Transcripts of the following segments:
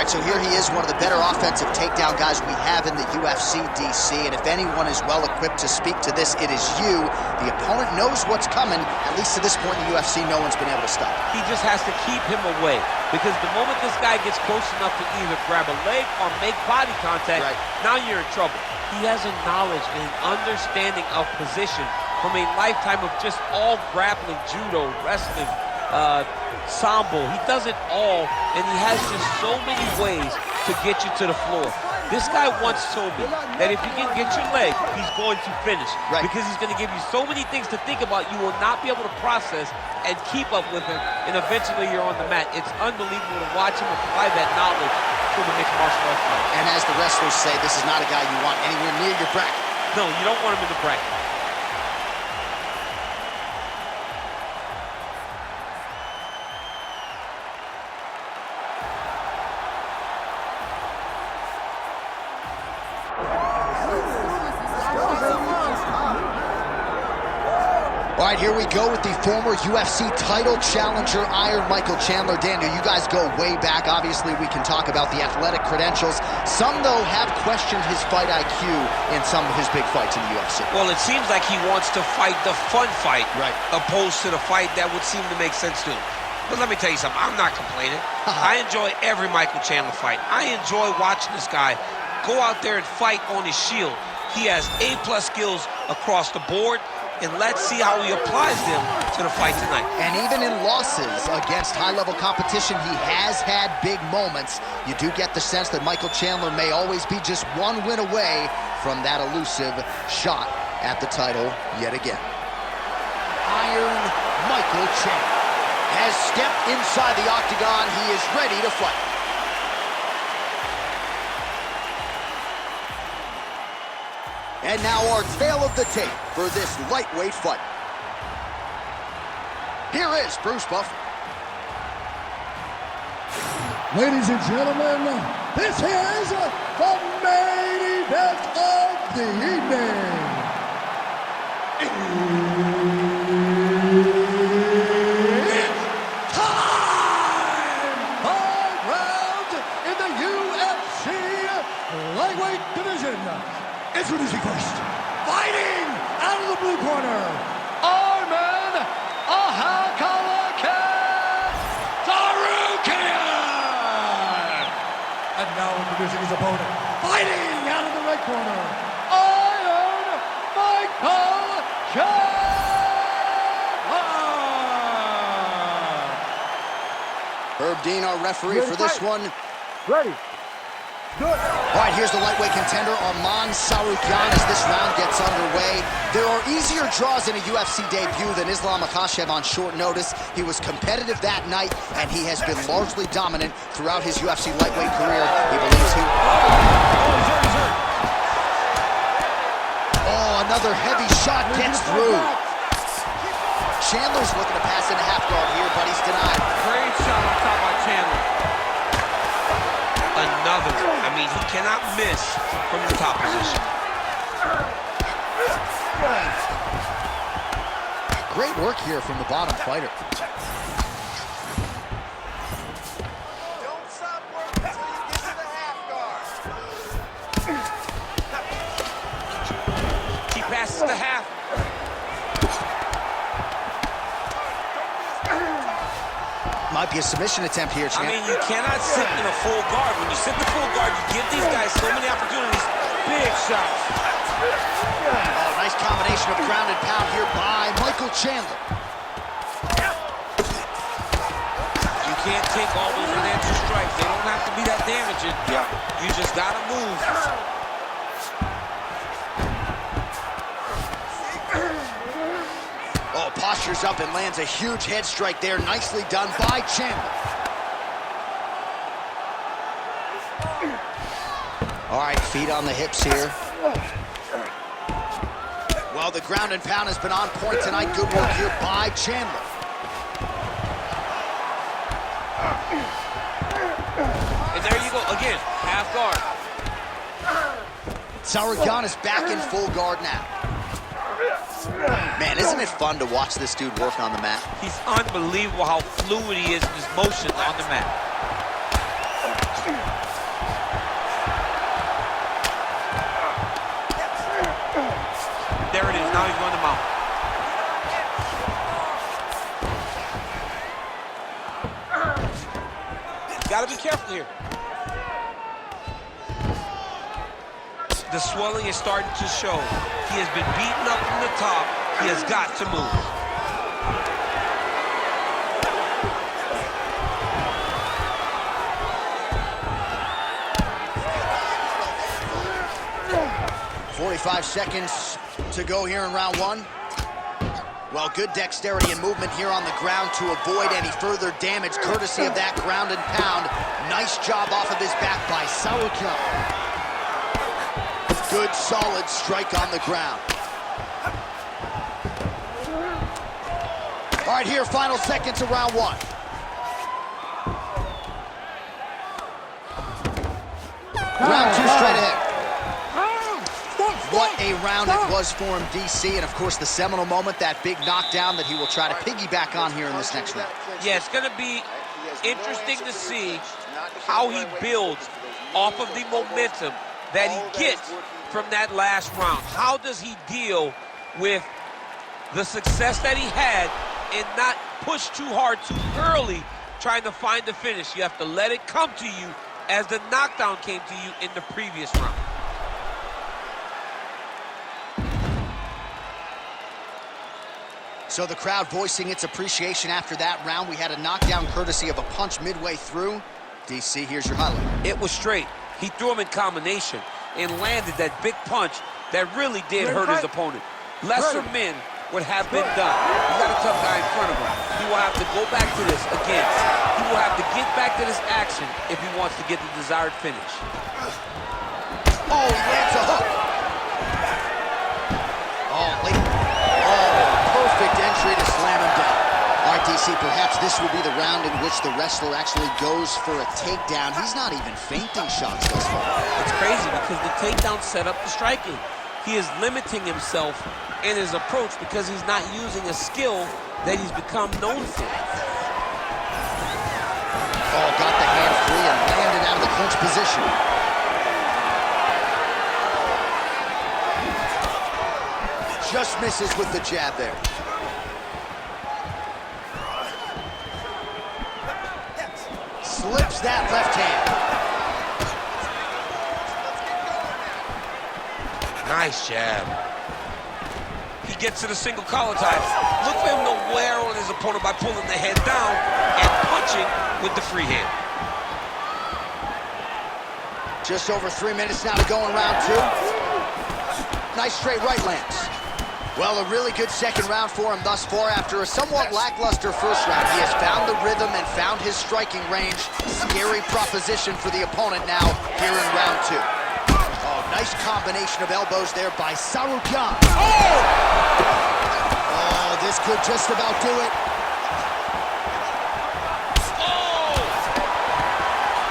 right, so here he is, one of the better offensive takedown guys we have in the UFC, DC, and if anyone is well-equipped to speak to this, it is you. The opponent knows what's coming. At least to this point in the UFC, no one's been able to stop him. He just has to keep him away, because the moment this guy gets close enough to either grab a leg or make body contact, now you're in trouble. He has a knowledge and an understanding of position from a lifetime of just all grappling, judo, wrestling, sambo. He does it all, and he has just so many ways to get you to the floor. This guy once told me that if you can get your leg, he's going to finish. Because he's going to give you so many things to think about, you will not be able to process and keep up with him, and eventually you're on the mat. It's unbelievable to watch him apply that knowledge to the mixed martial arts fight. And as the wrestlers say, this is not a guy you want anywhere near your bracket. No, you don't want him in the bracket. All right, here we go with the former UFC title challenger, Iron Michael Chandler. Daniel, you guys go way back. Obviously, we can talk about the athletic credentials. Some, though, have questioned his fight IQ in some of his big fights in the UFC. Well, it seems like he wants to fight the fun fight, opposed to the fight that would seem to make sense to him. But let me tell you something, I'm not complaining. I enjoy every Michael Chandler fight. I enjoy watching this guy go out there and fight on his shield. He has A-plus skills across the board, and let's see how he applies them to the fight tonight. And even in losses against high-level competition, he has had big moments. You do get the sense that Michael Chandler may always be just one win away from that elusive shot at the title yet again. Iron Michael Chandler has stepped inside the octagon. He is ready to fight. And now our tale of the tape for this lightweight fight. Here is Bruce Buffer. Ladies and gentlemen, this is the main event of the evening. It's time! 5 rounds in the UFC lightweight division. Introducing first, fighting out of the blue corner, Arman Tsarukyan! And now introducing his opponent, fighting out of the red corner, Iron Michael Chandler! Herb Dean, our referee for this one. Ready. Good. All right, here's the lightweight contender, Arman Tsarukyan, as this round gets underway. There are easier draws in a UFC debut than Islam Makhachev on short notice. He was competitive that night, and he has been largely dominant throughout his UFC lightweight career. He believes he... Oh, another heavy shot gets through. Chandler's looking to pass into half guard here, but he's denied. Great shot on top by Chandler. Another. I mean, he cannot miss from the top position. Great work here from the bottom fighter. Don't stop working until you get to the half guard. He passes the half. Might be a submission attempt here, champ. I mean, you cannot sit in a full guard. When you sit in the full guard, you give these guys so many opportunities. Big shots. Oh, nice combination of ground and pound here by Michael Chandler. You can't take all those financial strikes. They don't have to be that damaging. You just gotta move. Oh, postures up and lands a huge head strike there. Nicely done by Chandler. All right, feet on the hips here. Well, the ground and pound has been on point tonight. Good work here by Chandler. And there you go, again, half guard. Tsarukyan is back in full guard now. Man, isn't it fun to watch this dude work on the mat? He's unbelievable how fluid he is in his motion on the mat. Now he's going to mount. Got to be careful here. The swelling is starting to show. He has been beaten up from the top. He has got to move. "45 seconds to go here in round one." Well, good dexterity and movement here on the ground to avoid any further damage, courtesy of that ground and pound. Nice job off of his back by Tsarukyan. Good, solid strike on the ground. All right, here, final seconds of round one. Round two straight ahead. What a round it was for him, DC, and of course the seminal moment, that big knockdown that he will try to piggyback on here in this next round. Yeah, it's going to be interesting to see how he builds off of the momentum that he gets from that last round. How does he deal with the success that he had and not push too hard too early trying to find the finish? You have to let it come to you as the knockdown came to you in the previous round. So the crowd voicing its appreciation after that round. We had a knockdown courtesy of a punch midway through. DC, here's your highlight. It was straight. He threw him in combination and landed that big punch that really did hurt his opponent. Lesser men would have been done. He's got a tough guy in front of him. He will have to go back to this again. He will have to get back to this action if he wants to get the desired finish. Oh, he lands a hook. Oh, late. Perfect entry to slam him down. All right, DC, perhaps this will be the round in which the wrestler actually goes for a takedown. He's not even feinting shots thus far. It's crazy because the takedown set up the striking. He is limiting himself in his approach because he's not using a skill that he's become known for. Oh, got the hand free and landed out of the clinch position. Just misses with the jab there. Slips that left hand. Nice jab. He gets to the single collar tie. Look for him to wear on his opponent by pulling the head down and punching with the free hand. Just over 3 minutes now to go in round two. Nice straight right lands. Well, a really good second round for him thus far. After a somewhat lackluster first round, he has found the rhythm and found his striking range. Scary proposition for the opponent now here in round two. Oh, nice combination of elbows there by Tsarukyan. Oh, this could just about do it. Oh!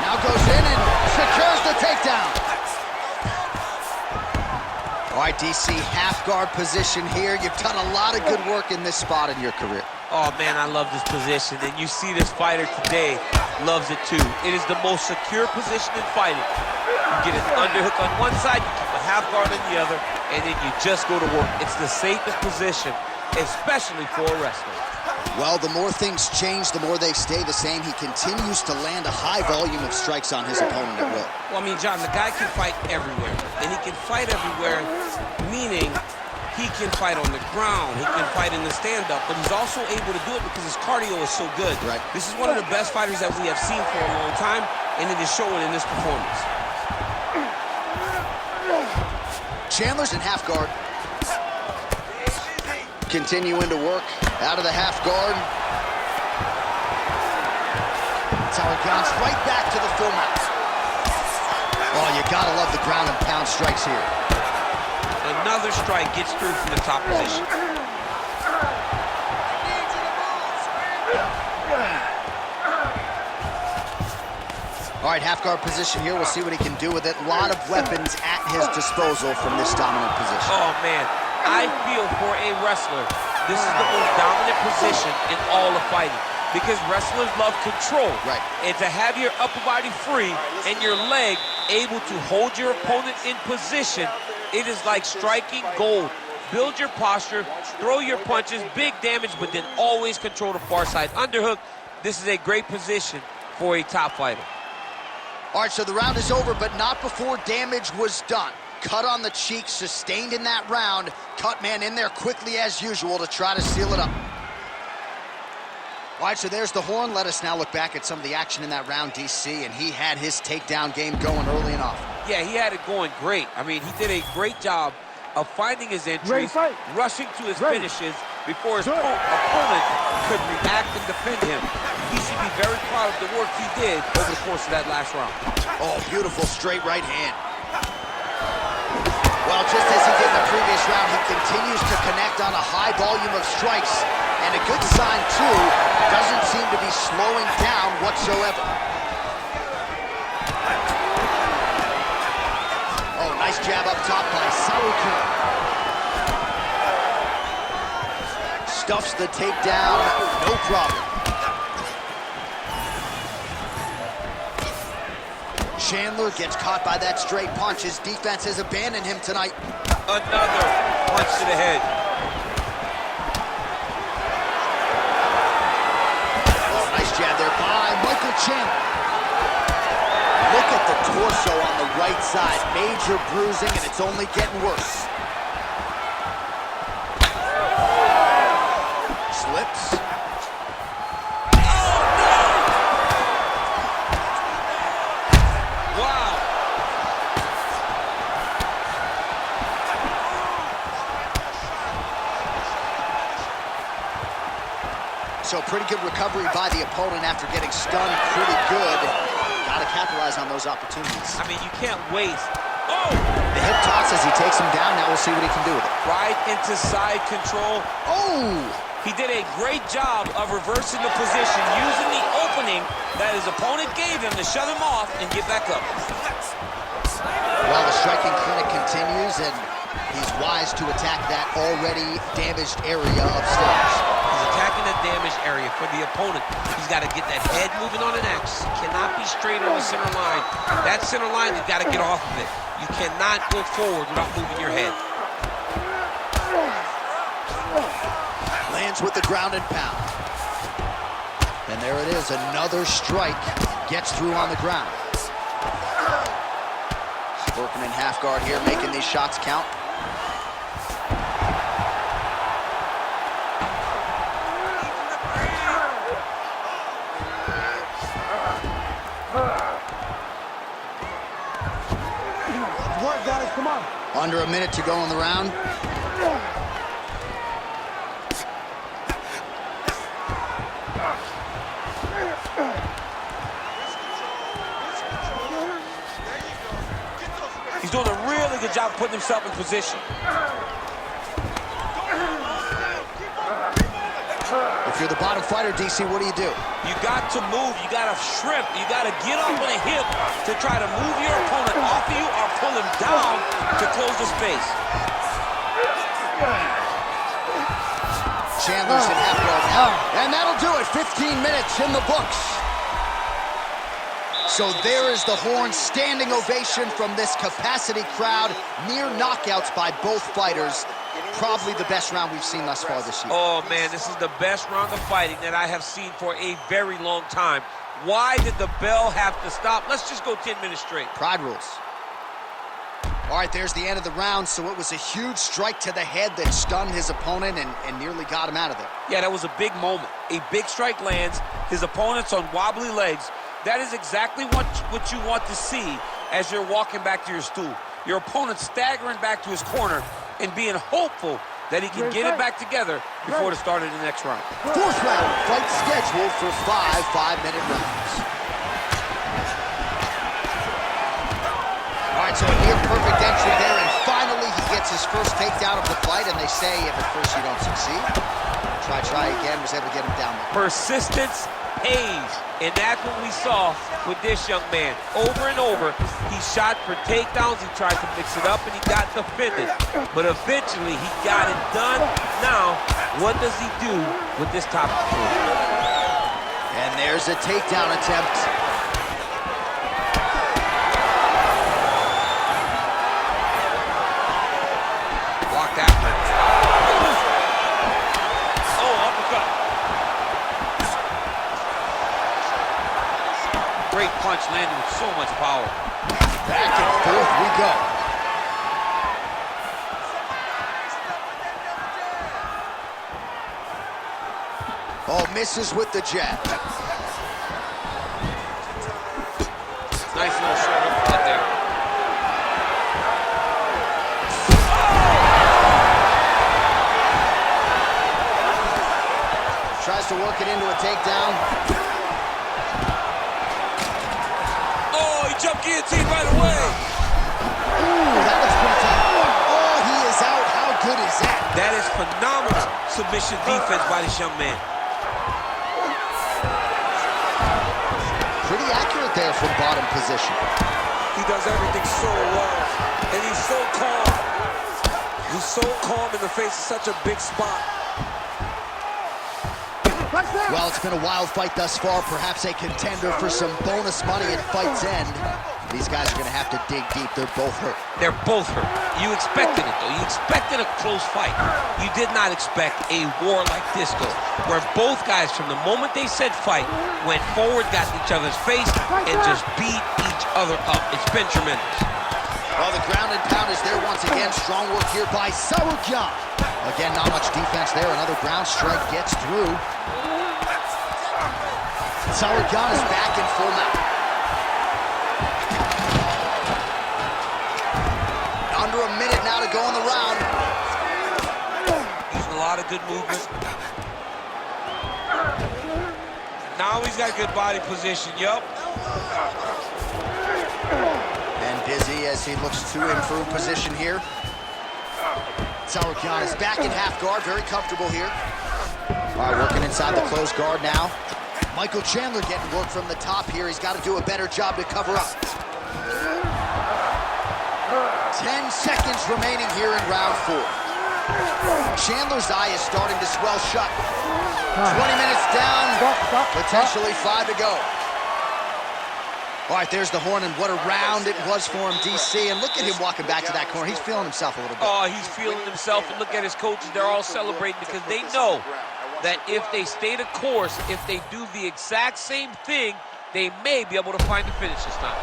Now goes in and secures the takedown. All right, DC, half guard position here. You've done a lot of good work in this spot in your career. Oh, man, I love this position. And you see this fighter today loves it, too. It is the most secure position in fighting. You get an underhook on one side, you keep a half guard on the other, and then you just go to work. It's the safest position, especially for a wrestler. Well, the more things change, the more they stay the same. He continues to land a high volume of strikes on his opponent at will. Well, I mean, John, the guy can fight everywhere. And he can fight everywhere, meaning he can fight on the ground, he can fight in the stand-up, but he's also able to do it because his cardio is so good. Right. This is one of the best fighters that we have seen for a long time, and it is showing in this performance. Chandler's in half guard. Continuing to work out of the half guard. Tsarukyan's right back to the full mount. Oh, you gotta love the ground and pound strikes here. Another strike gets through from the top position. All right, half guard position here. We'll see what he can do with it. A lot of weapons at his disposal from this dominant position. Oh, man. I feel for a wrestler, this is the most dominant position in all of fighting because wrestlers love control. Right. And to have your upper body free and your leg able to hold your opponent in position, it is like striking gold. build your posture, throw your punches, big damage, but then always control the far side underhook. This is a great position for a top fighter. All right, so the round is over, but not before damage was done. Cut on the cheek, sustained in that round. Cut man in there quickly as usual to try to seal it up. All right, so there's the horn. Let us now look back at some of the action in that round, DC, and he had his takedown game going early and often. Yeah, he had it going great. I mean, he did a great job of finding his entries, rushing to his finishes before his opponent could react and defend him. He should be very proud of the work he did over the course of that last round. Oh, beautiful straight right hand. Well, just as he did in the previous round, he continues to connect on a high volume of strikes. And a good sign, too, doesn't seem to be slowing down whatsoever. Oh, nice jab up top by Tsarukyan. Stuffs the takedown, no problem. Chandler gets caught by that straight punch. His defense has abandoned him tonight. Another punch to the head. Oh, nice jab there by Michael Chenдлер. Look at the torso on the right side. Major bruising, and it's only getting worse. Slips. So pretty good recovery by the opponent after getting stunned pretty good. Got to capitalize on those opportunities. I mean, you can't waste. Oh! The hip toss as he takes him down. Now we'll see what he can do with it. Right into side control. Oh! He did a great job of reversing the position, using the opening that his opponent gave him to shut him off and get back up. Well, the striking clinic continues, and he's wise to attack that already damaged area upstairs. He's attacking the damaged area for the opponent. He's got to get that head moving on an X. Cannot be straight on the center line. That center line, you've got to get off of it. You cannot go forward without moving your head. Lands with the ground and pound. And there it is, another strike. Gets through on the ground. Working in half guard here, making these shots count. Work, guys, come on. Under a minute to go in the round. He's doing a really good job of putting himself in position. If you're the bottom fighter, DC, what do? You got to move, you got to shrimp, you got to get up on a hip to try to move your opponent off of you or pull him down to close the space. Chandler's in half guard now. And that'll do it, 15 minutes in the books. So there is the horn, standing ovation from this capacity crowd. Near knockouts by both fighters. Probably the best round we've seen thus far this year. Oh, man, this is the best round of fighting that I have seen for a very long time. Why did the bell have to stop? Let's just go 10 minutes straight. Pride rules. All right, there's the end of the round, so it was a huge strike to the head that stunned his opponent and nearly got him out of there. Yeah, that was a big moment. A big strike lands, his opponent's on wobbly legs. That is exactly what you want to see as you're walking back to your stool. Your opponent staggering back to his corner and being hopeful that he can get it back together before the start of the next round. Fourth round, fight scheduled for 5-minute rounds. All right, so a near-perfect entry there, and finally he gets his first takedown of the fight, and they say if at first you don't succeed, try again, was able to get him down there. Persistence pays, and that's what we saw with this young man. Over and over, he shot for takedowns, he tried to mix it up, and he got defended. But eventually, he got it done. Now, what does he do with this top control? And there's a takedown attempt. Blocked after. punch landed with so much power. Back and forth we go. Oh, misses with the jab. Nice little short uppercut there. Tries to work it into a takedown. Oh, he jumped guillotine right away. Ooh, that looks pretty tough. Oh, he is out. How good is that? That is phenomenal submission defense by this young man. Pretty accurate there from bottom position. He does everything so well, and he's so calm. He's so calm in the face of such a big spot. Well, it's been a wild fight thus far, perhaps a contender for some bonus money at fight's end. These guys are going to have to dig deep. They're both hurt. They're both hurt. You expected it, though. You expected a close fight. You did not expect a war like this, though, where both guys, from the moment they said fight, went forward, got in each other's face, and just beat each other up. It's been tremendous. Well, the ground and pound is there once again. Strong work here by Tsarukyan. Again, not much defense there. Another ground strike gets through. Tsarukyan is back in full mount. Under a minute now to go in the round. Using a lot of good movement. Now he's got good body position, yup. And busy as he looks to improve position here. Tsarukyan is back in half guard, very comfortable here. All right, working inside the closed guard now. Michael Chandler getting work from the top here. He's got to do a better job to cover up. 10 seconds remaining here in round 4. Chandler's eye is starting to swell shut. 20 minutes down, potentially 5 to go. All right, there's the horn, and what a round it was for him, DC. And look at him walking back to that corner. He's feeling himself a little bit. Oh, he's feeling himself, and look at his coaches. They're all celebrating because they know that if they stay the course, if they do the exact same thing, they may be able to find the finish this time.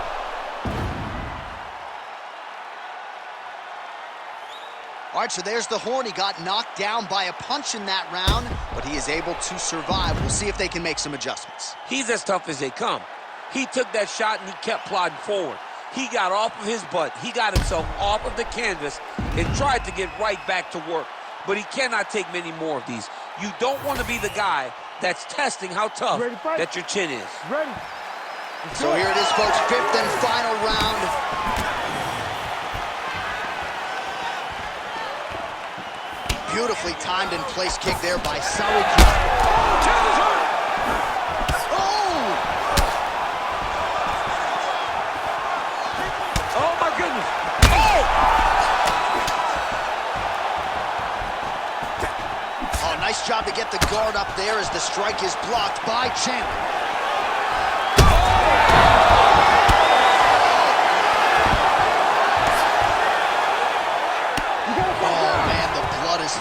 All right, so there's the horn. He got knocked down by a punch in that round, but he is able to survive. We'll see if they can make some adjustments. He's as tough as they come. He took that shot and he kept plodding forward. He got off of his butt. He got himself off of the canvas and tried to get right back to work. But he cannot take many more of these. You don't want to be the guy that's testing how tough that your chin is. Ready. So here it is, folks, 5th and final round. Beautifully timed and place kick there by Tsarukyan. Oh, my goodness. Oh, nice job to get the guard up there as the strike is blocked by Chandler.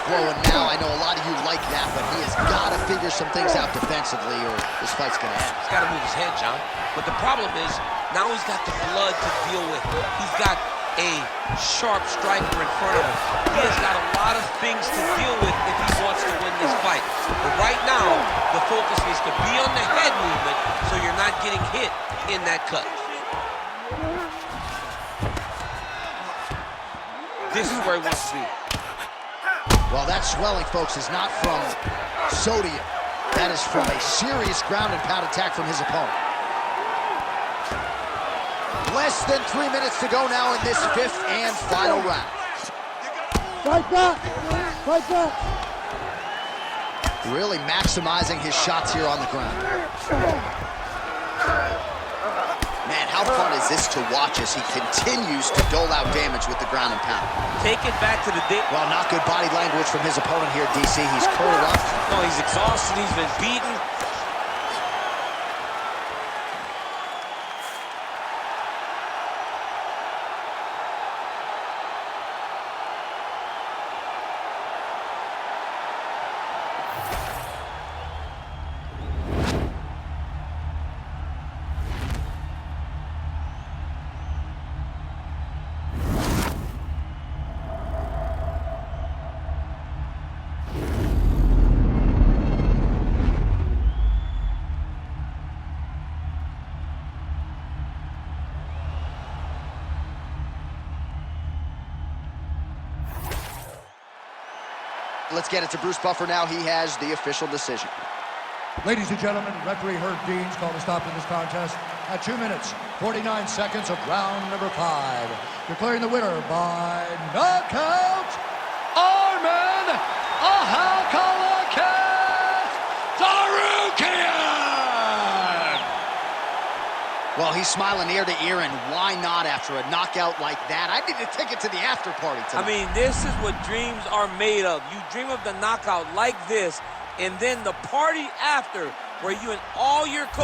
Flowing now. I know a lot of you like that, but he has got to figure some things out defensively or this fight's going to end. He's got to move his head, John. But the problem is, now he's got the blood to deal with. He's got a sharp striker in front of him. He has got a lot of things to deal with if he wants to win this fight. But right now, the focus is to be on the head movement so you're not getting hit in that cut. This is where he wants to be. Well, that swelling, folks, is not from sodium. That is from a serious ground and pound attack from his opponent. Less than 3 minutes to go now in this 5th and final round. Fight back! Fight back! Really maximizing his shots here on the ground. Man, how fun is this to watch as he continues to dole out damage with the ground and pound? Take it back to the day. Well, not good body language from his opponent here, DC. He's curled up. No, he's exhausted. He's been beaten. Let's get it to Bruce Buffer now. He has the official decision. Ladies and gentlemen, referee Herb Dean's called a stop to this contest at 2 minutes, 49 seconds of round number 5. Declaring the winner by knockout, Arman Tsarukyan! Well, he's smiling ear to ear, and why not after a knockout like that? I need to take it to the after party tonight. I mean, this is what dreams are made of. You dream of the knockout like this, and then the party after, where you and all your coaches